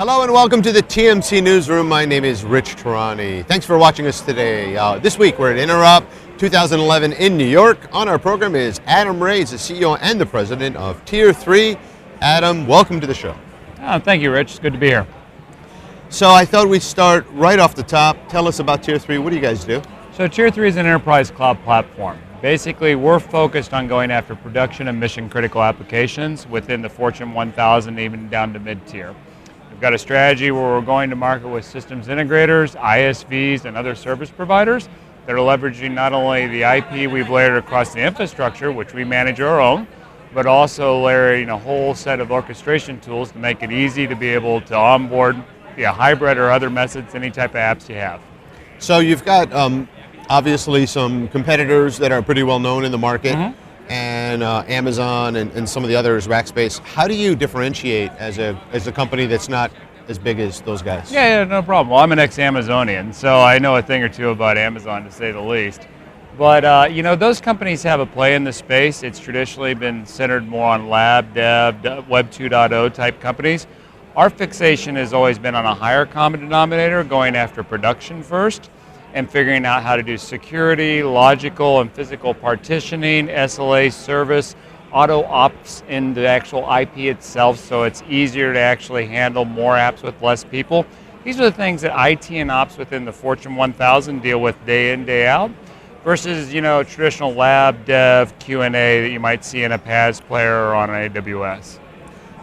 Hello and welcome to the TMC Newsroom. My name is Rich Tehrani. Thanks for watching us today. This week we're at Interop 2011 in New York. On our program is Adam Wray, the CEO and the president of Tier 3. Adam, welcome to the show. Thank you, Rich. It's good to be here. So I thought we'd start right off the top. Tell us about Tier 3. What do you guys do? So Tier 3 is an enterprise cloud platform. Basically, we're focused on going after production and mission critical applications within the Fortune 1000, even down to mid-tier. We've got a strategy where we're going to market with systems integrators, ISVs, and other service providers that are leveraging not only the IP we've layered across the infrastructure, which we manage our own, but also layering a whole set of orchestration tools to make it easy to be able to onboard via hybrid or other methods, any type of apps you have. So you've got obviously some competitors that are pretty well known in the market, and Amazon and some of the others, Rackspace. How do you differentiate as a company that's not as big as those guys? Yeah, no problem. Well, I'm an ex-Amazonian, so I know a thing or two about Amazon, to say the least. But those companies have a play in the space. It's traditionally been centered more on lab, dev, Web 2.0 type companies. Our fixation has always been on a higher common denominator, going after production first, and figuring out how to do security, logical and physical partitioning, SLA service, auto ops in the actual IP itself, so it's easier to actually handle more apps with less people. These are the things that IT and ops within the Fortune 1000 deal with day in, day out, versus traditional lab, dev, Q&A that you might see in a PaaS player or on an AWS.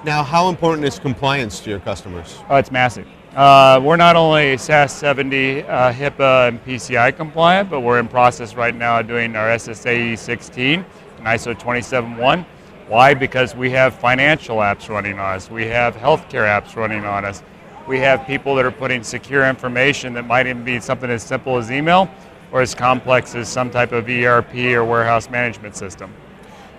Now, how important is compliance to your customers? Oh, it's massive. We're not only SAS 70 HIPAA and PCI compliant, but we're in process right now doing our SSAE 16 and ISO 271. Why? Because we have financial apps running on us. We have healthcare apps running on us. We have people that are putting secure information that might even be something as simple as email or as complex as some type of ERP or warehouse management system.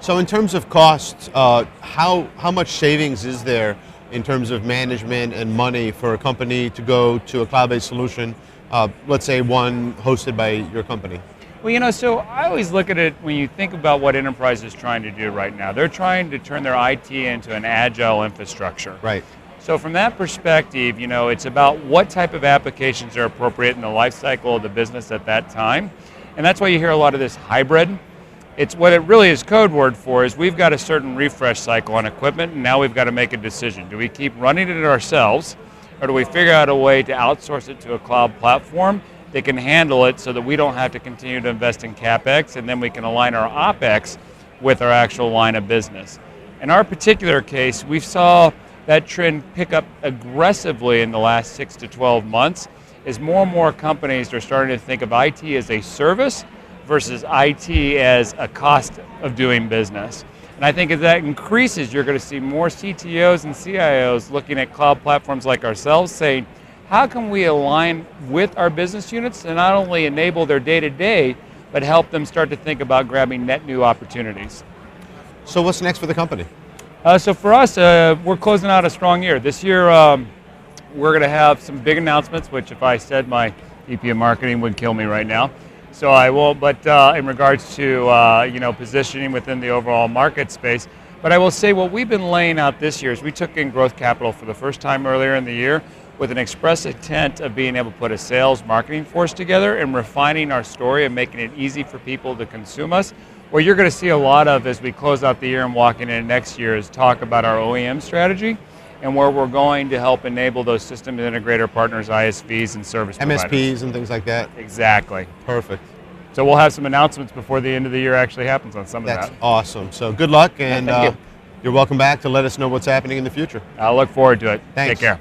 So in terms of costs, how much savings is there in terms of management and money for a company to go to a cloud-based solution, let's say one hosted by your company? Well, so I always look at it when you think about what enterprise is trying to do right now. They're trying to turn their IT into an agile infrastructure. Right. So from that perspective, it's about what type of applications are appropriate in the life cycle of the business at that time. And that's why you hear a lot of this hybrid. It's what it really is code word for is we've got a certain refresh cycle on equipment, and now we've got to make a decision. Do we keep running it ourselves, or do we figure out a way to outsource it to a cloud platform that can handle it so that we don't have to continue to invest in CapEx, and then we can align our OpEx with our actual line of business? In our particular case, we saw that trend pick up aggressively in the last 6 to 12 months as more and more companies are starting to think of IT as a service versus IT as a cost of doing business. And I think as that increases, you're going to see more CTOs and CIOs looking at cloud platforms like ourselves saying, how can we align with our business units to not only enable their day-to-day, but help them start to think about grabbing net new opportunities? So what's next for the company? So for us, we're closing out a strong year. This year, we're going to have some big announcements, which if I said, my VP of marketing would kill me right now. So I won't, but in regards to positioning within the overall market space. But I will say what we've been laying out this year is we took in growth capital for the first time earlier in the year with an express intent of being able to put a sales marketing force together and refining our story and making it easy for people to consume us. What you're going to see a lot of as we close out the year and walking in next year is talk about our OEM strategy and where we're going to help enable those system integrator partners, ISVs, and service providers. MSPs and things like that? Exactly. Perfect. So we'll have some announcements before the end of the year actually happens on some of that. That's awesome. So good luck, and Thank you. You're welcome back to let us know what's happening in the future. I'll look forward to it. Thanks. Take care.